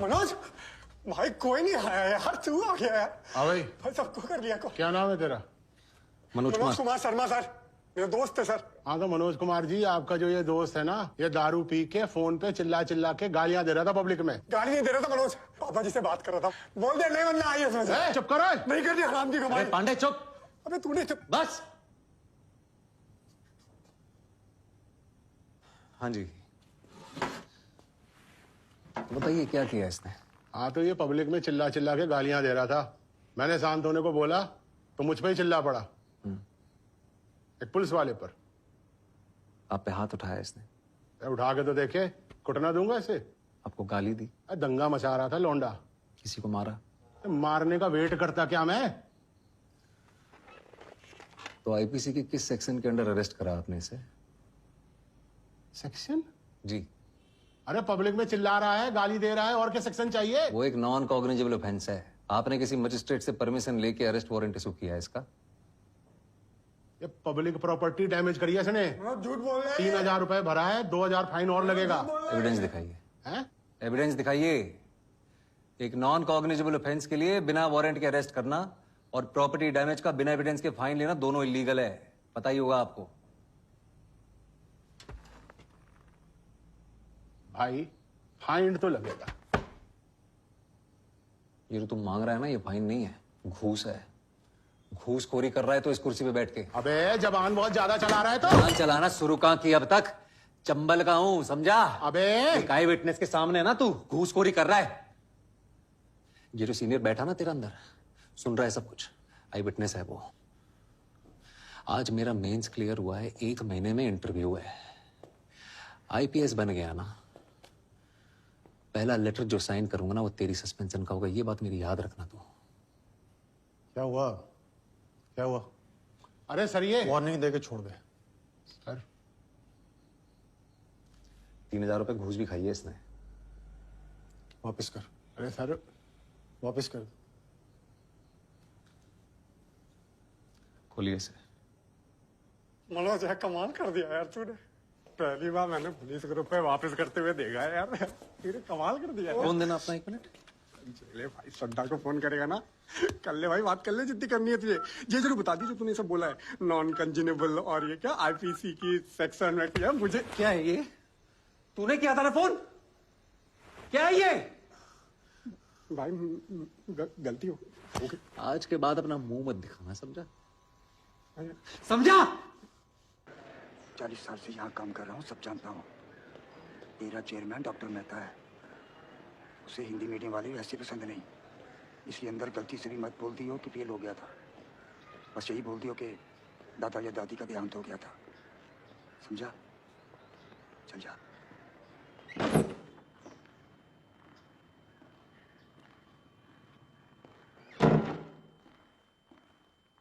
मनोज भाई कोई नहीं आया यार, तू आ गया यार। हाँ भाई। भाई सबको कर लिया को। क्या नाम है तेरा? मनोज कुमार शर्मा सर, मेरा दोस्त है सर। हाँ तो मनोज कुमार जी, आपका जो ये दोस्त है ना, ये दारू पी के फोन पे चिल्ला चिल्ला के गालियां दे रहा था पब्लिक में। गाली नहीं दे रहा था मनोज, पापा जी से बात कर रहा था। बोल दे नहीं बनना आई उसमें से। चुप करो। नहीं कर दिया हराम की कमाई। पांडे चुप। अबे तूने चुप। बस। हाँ जी, बताइए क्या किया इसने? हाँ तो ये पब्लिक में चिल्ला चिल्ला के गालियां दे रहा था। मैंने शांत होने को बोला तो मुझ पे ही चिल्ला पड़ा, एक पुलिस वाले पर। आप पे हाथ उठाया इसने? उठा के तो देखे, कुटना दूंगा इसे। आपको गाली दी? दंगा मचा रहा था लौंडा। किसी को मारा? मारने का वेट करता क्या मैं? तो आईपीसी के किस सेक्शन के अंडर अरेस्ट करा आपने इसे? सेक्शन? जी। अरे पब्लिक में चिल्ला रहा है, गाली दे रहा है, और क्या सेक्शन चाहिए? वो एक नॉन कॉग्निजेबल ऑफेंस है। आपने किसी मजिस्ट्रेट से परमिशन लेके अरेस्ट वारंट इशू किया है इसका? ये पब्लिक प्रॉपर्टी डैमेज करी है इसने। झूठ बोल रहे हैं। 3000 रुपए भरा है, 2000 फाइन और लगेगा। एविडेंस दिखाइए। हैं? एविडेंस दिखाइए। एक नॉन कॉग्निजेबल ऑफेंस के लिए बिना वारंट के अरेस्ट करना और प्रॉपर्टी डैमेज का बिना एविडेंस के फाइन लेना दोनों इलीगल है, पता ही होगा आपको। भाई फाइन तो लगेगा। ये जो तुम मांग रहा है ना, ये फाइन नहीं है, घूस है। घूसखोरी कर रहा है तो इस कुर्सी पे बैठ के। अबे जबान बहुत ज्यादा चला रहा है तो। जबान चलाना शुरू कहां की अब तक? चंबल का हूं, समझा? अबे एक आई विटनेस के सामने है ना तू घूसखोरी कर रहा है। ये जो सीनियर बैठा ना तेरा अंदर, सुन रहा है सब कुछ, आई विटनेस है वो। आज मेरा मेंस क्लियर हुआ है, 1 महीने में इंटरव्यू है। आईपीएस बन गया ना, पहला लेटर जो साइन करूंगा ना वो तेरी सस्पेंशन का होगा। ये बात मेरी याद रखना तू। क्या हुआ? क्या हुआ? अरे सर ये वार्निंग दे के छोड़ दे सर। 3000 रुपए घूस भी खाई है इसने। वापस कर। अरे सर वापस कर। खोलिए इसे। मनोज यार कमाल कर दिया यार तूने। पहली बार मैंने पुलिस को रुपए वापस करते हुए देखा है यार। तूने कमाल कर दिया। फोन देना अपना, 1 मिनट। ले भाई, सड्डा को फोन करेगा ना, कर ले भाई, बात कर ले जितनी करनी है तुझे। ये जरूर बता दी जो तूने सब बोला है, नॉन कंजेनेबल और ये क्या आईपीसी की सेक्शन में किया मुझे। क्या है ये? तूने किया था ना फोन? क्या है ये? भाई गलती हो गई। आज के बाद अपना मुंह मत दिखाना, समझा? समझा? 40 साल से यहाँ काम कर रहा हूँ, सब जानता हूँ। मेरा चेयरमैन डॉक्टर मेहता है, उसे हिंदी मीडियम वाले वैसे पसंद नहीं, इसलिए अंदर गलती से भी मत बोल दी हो कि फेल हो गया था। बस यही बोल दियो कि दादा या दादी का देहांत हो गया था, समझा? चल जा।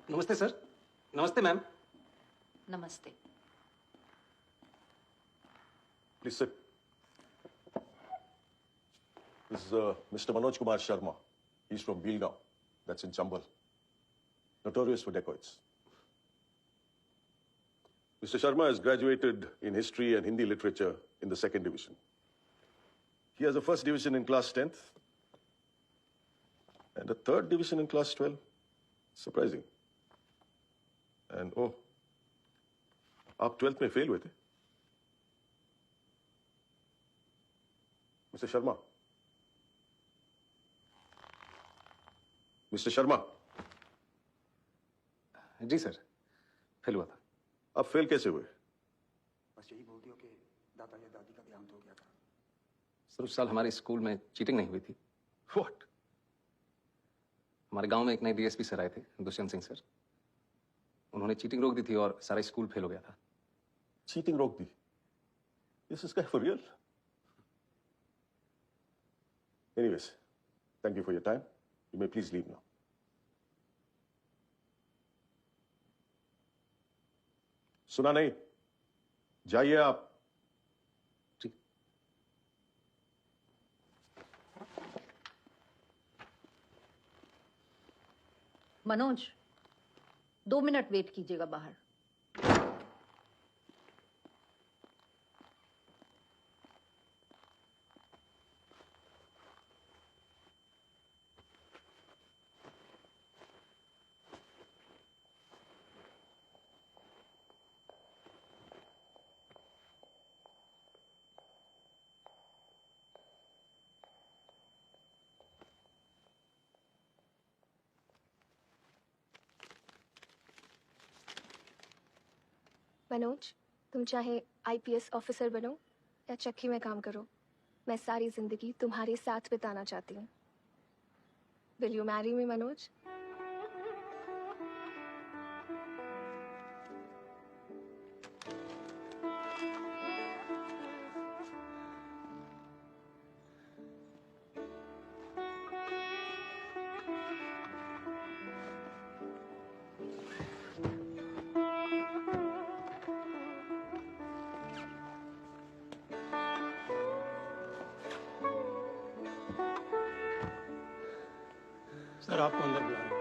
नमस्ते सर। नमस्ते मैम। नमस्ते। Please sit. This is Mr. Manoj Kumar Sharma. He's from Bilgaon. That's in Chambal. Notorious for dacoits. Mr. Sharma has graduated in history and Hindi literature in the 2nd division. He has a 1st division in class 10th and a 3rd division in class 12. Surprising. And oh, आप 12th में fail हुए थे? Mr. Sharma. Mr. Sharma. जी sir, fail हुआ था। आप fail कैसे हुए? बस यही बोल दियो कि दादा या दादी का देहांत हो गया था। सर उस साल हमारे स्कूल में चीटिंग नहीं हुई थी। What? हमारे गांव में एक नए डीएसपी सर आए थे, दुष्यंत सिंह सर। उन्होंने चीटिंग रोक दी थी और सारा स्कूल फेल हो गया था। Cheating रोक दी? Is this guy for real? Anyways, thank you for your time. You may please leave now. सुना नहीं? जाइए आप। ठीक। मनोज 2 मिनट वेट कीजिएगा बाहर। मनोज, तुम चाहे आईपीएस ऑफिसर बनो या चक्की में काम करो, मैं सारी जिंदगी तुम्हारे साथ बिताना चाहती हूँ. Will you marry me, Manoj? Sir आपको अंदर बुला रहे हैं.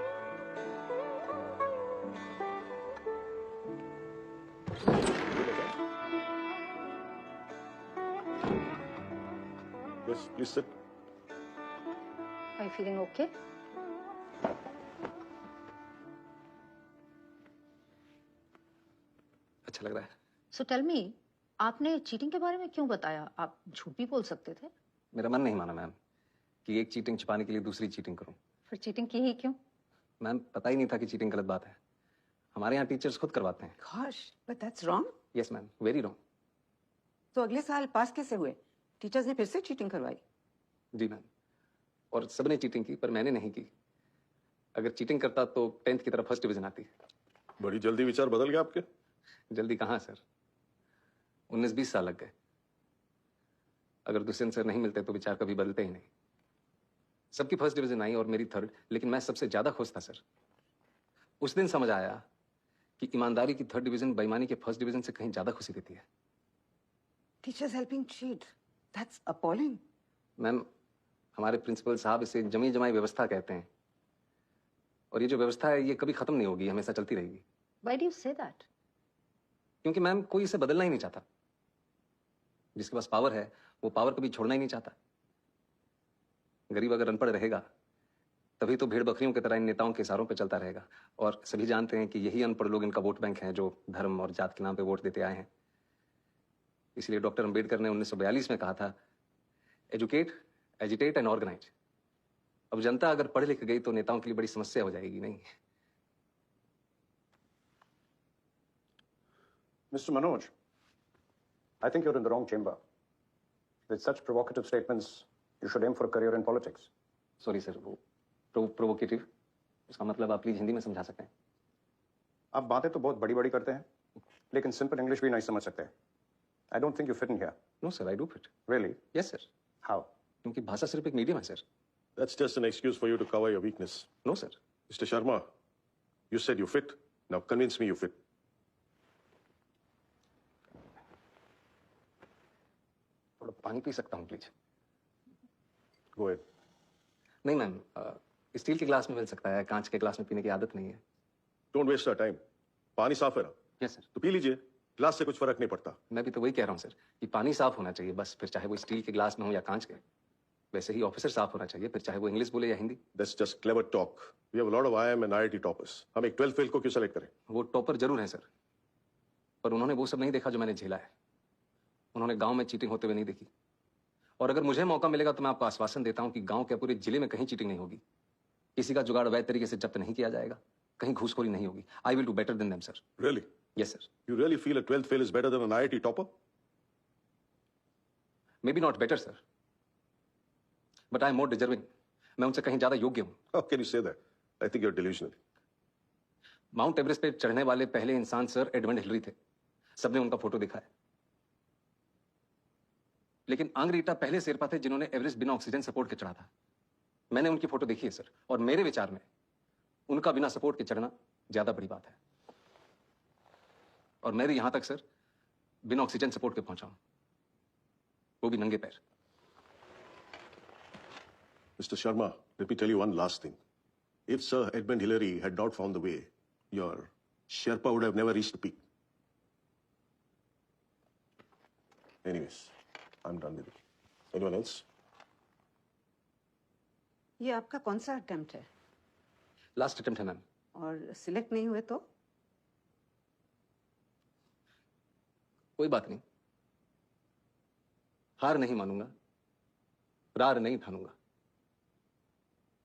Yes, please sit. Are you feeling okay? अच्छा लग रहा है. So tell me, आपने चीटिंग के बारे में क्यों बताया? आप झूठ भी बोल सकते थे. मेरा मन नहीं माना मैम कि एक चीटिंग छिपाने के लिए दूसरी चीटिंग करूं. फिर चीटिंग की ही क्यों? मैम पता ही नहीं था कि चीटिंग गलत बात है. हमारे यहाँ टीचर्स खुद करवाते हैं. Gosh, but that's wrong. Yes ma'am, very wrong. तो अगले साल पास कैसे हुए? टीचर्स ने फिर से चीटिंग करवाई. जी मैम, और सबने चीटिंग की पर मैंने नहीं की. अगर चीटिंग करता तो 10th की तरफ फर्स्ट डिवीजन आती. बड़ी जल्दी विचार बदल गए आपके. जल्दी कहाँ सर, 19-20 साल लग गए. अगर दुष्यंत सर नहीं मिलते तो विचार कभी बदलते ही नहीं. सबकी फर्स्ट डिवीजन आई और मेरी थर्ड, लेकिन मैं सबसे ज्यादा खुश था सर. उस दिन समझ आया कि ईमानदारी की थर्ड डिवीजन बेईमानी के फर्स्ट डिवीजन से कहीं ज्यादा खुशी देती है. Teachers helping cheat. That's appalling. Ma'am हमारे प्रिंसिपल साहब इसे जमी जमाई व्यवस्था कहते हैं, और ये जो व्यवस्था है ये कभी खत्म नहीं होगी, हमेशा चलती रहेगी. Why do you say that? क्योंकि मैम कोई इसे बदलना ही नहीं चाहता. जिसके पास पावर है वो पावर कभी छोड़ना ही नहीं चाहता. गरीब अगर अनपढ़ रहेगा तभी तो भेड़ बकरियों की तरह इन नेताओं के इशारों पर चलता रहेगा. और सभी जानते हैं कि यही अनपढ़ लोग इनका वोट बैंक हैं जो धर्म और जात के नाम पे वोट देते आए हैं. इसलिए डॉक्टर अंबेडकर ने 1942 में कहा था, एजुकेट, एजिटेट एंड ऑर्गेनाइज. अब जनता अगर पढ़ लिख गई तो नेताओं के लिए बड़ी समस्या हो जाएगी. नहीं, Mr. Manoj, I think you're in the wrong chamber. With such provocative statements, you should aim for a career in politics. Sorry sir, वो प्रोवोकेटिव, उसका मतलब आप प्लीज हिंदी में समझा सकते हैं. आप बातें तो बहुत बड़ी-बड़ी करते हैं, लेकिन सिंपल इंग्लिश भी नहीं समझ सकते. I don't think you fit in here. No sir, I do fit. Really? Yes sir, How? क्योंकि भाषा सिर्फ एक मीडियम है sir. That's just an excuse for you to cover your weakness. No sir. Mr. Sharma, you said you fit. Now convince me you fit. थोड़ा पानी P सकता हूँ please? Go ahead. नहीं मैम, स्टील के glass में मिल सकता है, कांच के ग्लास में पीने की आदत नहीं है. Don't waste our time. पानी साफ है ना, यस सर. तो पी लीजिए. ग्लास से कुछ फर्क नहीं पड़ता. मैं भी तो वही कह रहा हूँ सर कि पानी साफ होना चाहिए बस, फिर चाहे वो स्टील के ग्लास में हो या कांच के. वैसे ही ऑफिसर साफ होना चाहिए, फिर चाहे वो इंग्लिश बोले या Hindi. That's just clever talk. We have a lot of IIM and IIT toppers. हम एक 12th फेल को क्यों सेलेक्ट करें? वो टॉपर जरूर है सर, पर उन्होंने वो सब नहीं देखा जो मैंने झेला है. उन्होंने गांव में चीटिंग होते हुए नहीं देखी. और अगर मुझे मौका मिलेगा तो मैं आपको आश्वासन देता हूं कि गांव के पूरे जिले में कहीं चीटिंग नहीं होगी. किसी का जुगाड़ वैध तरीके से जब्त नहीं किया जाएगा, कहीं घूसखोरी नहीं होगी. I will do better than them sir. Really? Yes sir. You really feel a 12th fail is better than an IIT topper? May be not better sir, but I am more deserving. मैं उनसे कहीं ज्यादा योग्य हूं. How can you say that? I think you're delusional. Mount Everest पे चढ़ने वाले पहले इंसान सर एडमंड हिलरी थे. सबने उनका फोटो देखा है. लेकिन आंग्रीटा पहले शेरपा थे जिन्होंने एवरेस्ट बिना ऑक्सीजन सपोर्ट के चढ़ा था. मैंने उनकी फोटो देखी है सर, और मेरे विचार में उनका बिना सपोर्ट के चढ़ना ज्यादा बड़ी बात है. और मैं भी यहां तक सर बिना ऑक्सीजन सपोर्ट के पहुंचा हूं, वो भी नंगे पैर. Mr. Sharma, let me tell you one last thing. If Sir Edmund Hillary had not found the way, your Sherpa would have never reached the peak. Anyways, I'm done with it. Anyone else? ये आपका कौन सा attempt है? Last attempt है ma'am. और select नहीं हुए तो? कोई बात नहीं, हार नहीं मानूंगा, रार नहीं ठानूंगा.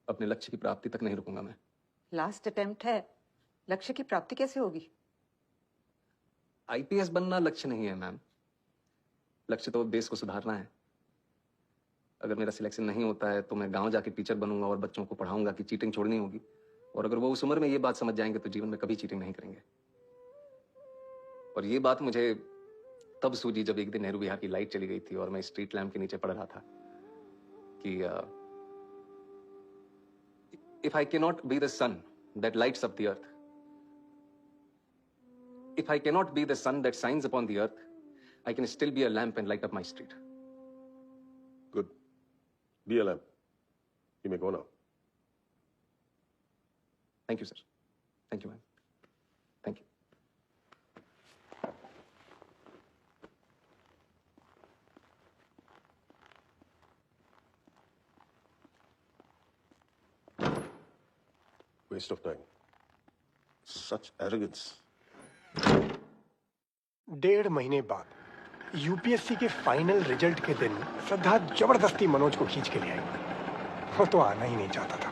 अपने लक्ष्य की प्राप्ति तक नहीं रुकूंगा मैं. लास्ट अटेम्प्ट है, लक्ष्य की प्राप्ति कैसे होगी? आईपीएस बनना लक्ष्य नहीं है मैम। लक्ष्य तो देश को सुधारना है। अगर मेरा सिलेक्शन नहीं होता है तो मैं गांव जाके टीचर बनूंगा और बच्चों को पढ़ाऊंगा कि चीटिंग छोड़नी होगी। और अगर वो उस उम्र में ये बात समझ जाएंगे तो जीवन में कभी चीटिंग नहीं करेंगे। और ये बात मुझे तब सूझी जब एक दिन नेहरू विहार की लाइट चली गई थी और मैं स्ट्रीट लैम्प के नीचे पढ़ रहा था कि if I cannot be the sun that lights up the earth, if I cannot be the sun that shines upon the earth, I can still be a lamp and light up my street. Good. Be a lamp. You may go now. Thank you, sir. Thank you, ma'am. Thank you. Waste of time. Such arrogance. 1.5 महीने बाद UPSC के final result के दिन श्रद्धा जबरदस्ती मनोज को खींच के ले आई। वो तो आना ही नहीं चाहता था।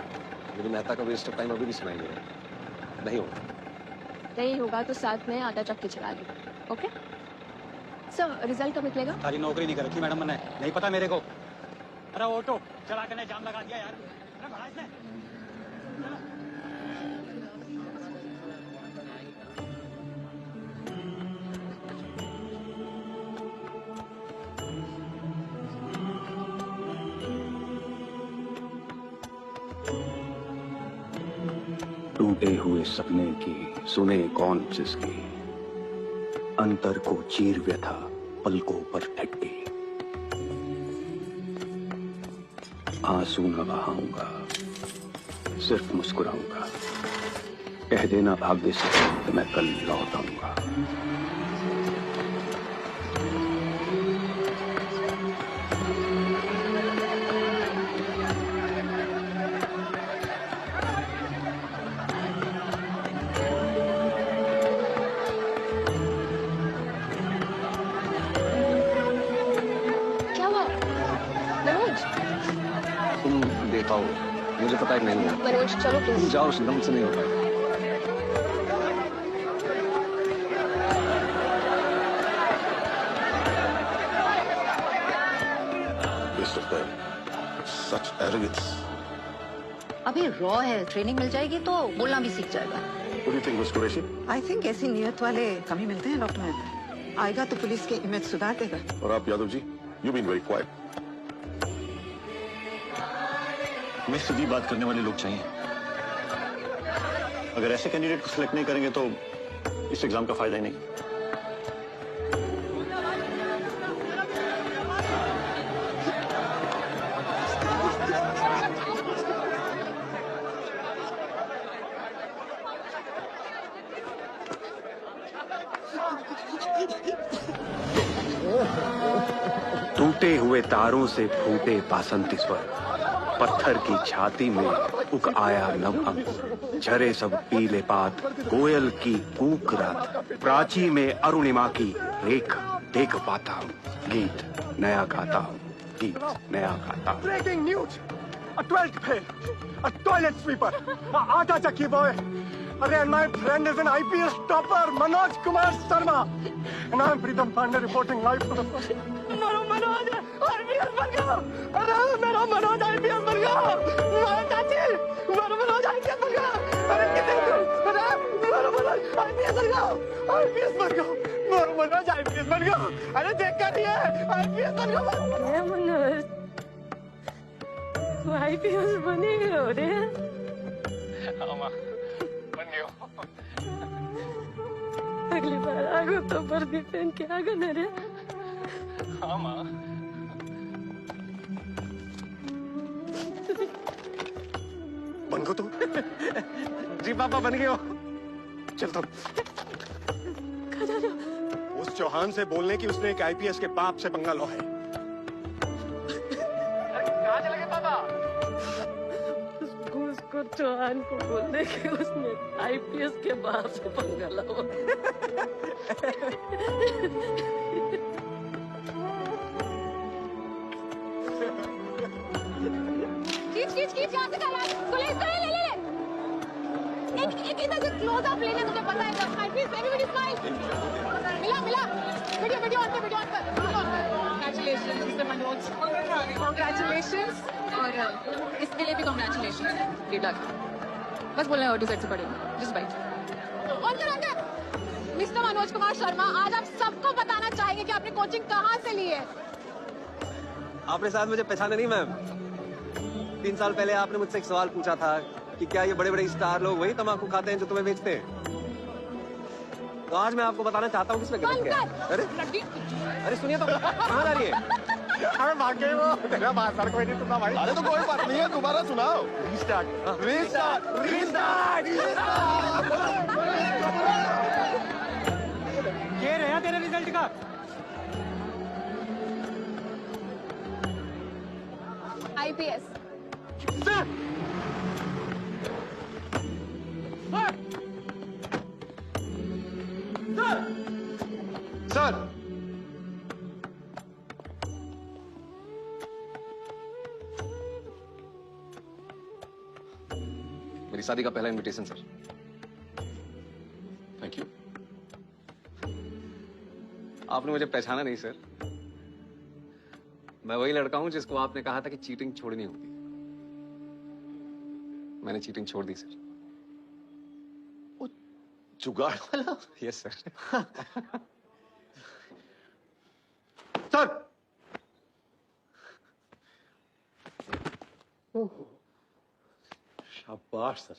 मुझे मेहता का वेस्ट ऑफ टाइम अभी भी सुनाई दे रहा है। नहीं होगा। नहीं होगा तो साथ में आटा चक्की चला ली। ओके सर, रिजल्ट कब निकलेगा? सारी नौकरी नहीं कर रखी मैडम मैंने, नहीं पता मेरे को। अरे ऑटो चला के जाम लगा दिया यार। अरे भड़ा इसने। टूटे हुए सपने की सुने कौन जिसकी, अंतर को चीर व्यथा पलकों पर ठटके। आंसू न बहाऊंगा, सिर्फ मुस्कुराऊंगा। कह देना भाग्य से कि मैं कल लौट आऊंगा। तुम देखा हो, मुझे पता है नहीं है। मनोज चलो तुम प्लीज। जाओ, दम से नहीं हो पाएगा। Waste of time. Such arrogance. अभी रॉ है, ट्रेनिंग मिल जाएगी तो बोलना भी सीख जाएगा। What do you think, Miss Qureshi? I think ऐसी नियत वाले कम ही मिलते हैं डॉक्टर मेहता। आएगा तो पुलिस के इमेज सुधार देगा। और आप Yadav ji, you've been very quiet. हमें सीधी बात करने वाले लोग चाहिए। अगर ऐसे कैंडिडेट को सिलेक्ट नहीं करेंगे तो इस एग्जाम का फायदा ही नहीं। टूटे हुए तारों से फूटे बासंती स्वर, पत्थर की छाती में उग आया नव अंकुर। झरे सब पीले पात, कोयल की कूक रात, प्राची में अरुणिमा की रेख देख पाता हूँ। गीत नया गाता हूँ, गीत नया गाता हूँ। Breaking news, a 12th fail, a toilet sweeper, a aata chakki boy. And my friend is an IPS topper, Manoj Kumar Sharma. And I'm Pritam Pandey reporting live for the first. Manoj IPS बन गया। अरे मेरा Manoj IPS बन गया। मेरा चाची, मेरा Manoj IPS बन गया। अरे कितने अरे मेरा मनोज IPS बन गया। IPS बन गया। मेरा मनोज IPS बन गया। अरे देख कर रही है, IPS बन गया। मनोज तू IPS बने हो रे। अगली बार आगो तो वर्दी पहन के आगो न रे। हाँ माँ। बन गो तुम? जी पापा बन गए हो। चल तुम। कहाँ जा रहे हो? उस चौहान से बोलने की उसने एक आईपीएस के बाप से पंगा लो है। कहाँ चले गए पापा? उसको चौहान को बोलने के उसने IPS के बाप से पंगा लो। खींच खींच खींच यहाँ से पुलिस ले ले ले ले। इधर से क्लोज अप लेने मुझे पता है जस्ट प्लीज एवरीबॉडी स्माइल मिला मिला वीडियो ऑन कर कांग्रेचुलेशंस मिस्टर मनोज कांग्रेचुलेशंस और इसके लिए भी कांग्रेचुलेशंस गुड लक बस बोलना है ऑटो सेट से पड़े जस्ट बाइट ऑन कर मिस्टर मनोज कुमार शर्मा आज आप सबको बताना चाहेंगे कि आपने कोचिंग कहाँ से ली है आपने शायद मुझे पहचाना नहीं मैम 3 साल पहले आपने मुझसे एक सवाल पूछा था कि क्या ये बड़े बड़े स्टार लोग वही तम्बाकू खाते हैं जो तुम्हें बेचते हैं तो आज मैं आपको बताना चाहता हूँ किसमें गलत क्या है अरे सुनिए तो कहाँ जा रही है अरे भागे वो तेरा बात सर कोई नहीं सुनता भाई अरे तो कोई बात नहीं है दोबारा सुनाओ ये रहा तेरे रिजल्ट का आईपीएस सर मेरी शादी का पहला इनविटेशन सर थैंक यू आपने मुझे पहचाना नहीं सर मैं वही लड़का हूं जिसको आपने कहा था कि चीटिंग छोड़नी होती मैंने चीटिंग छोड़ दी सर जुगाड़ वाला यस सर सर शाबाश सर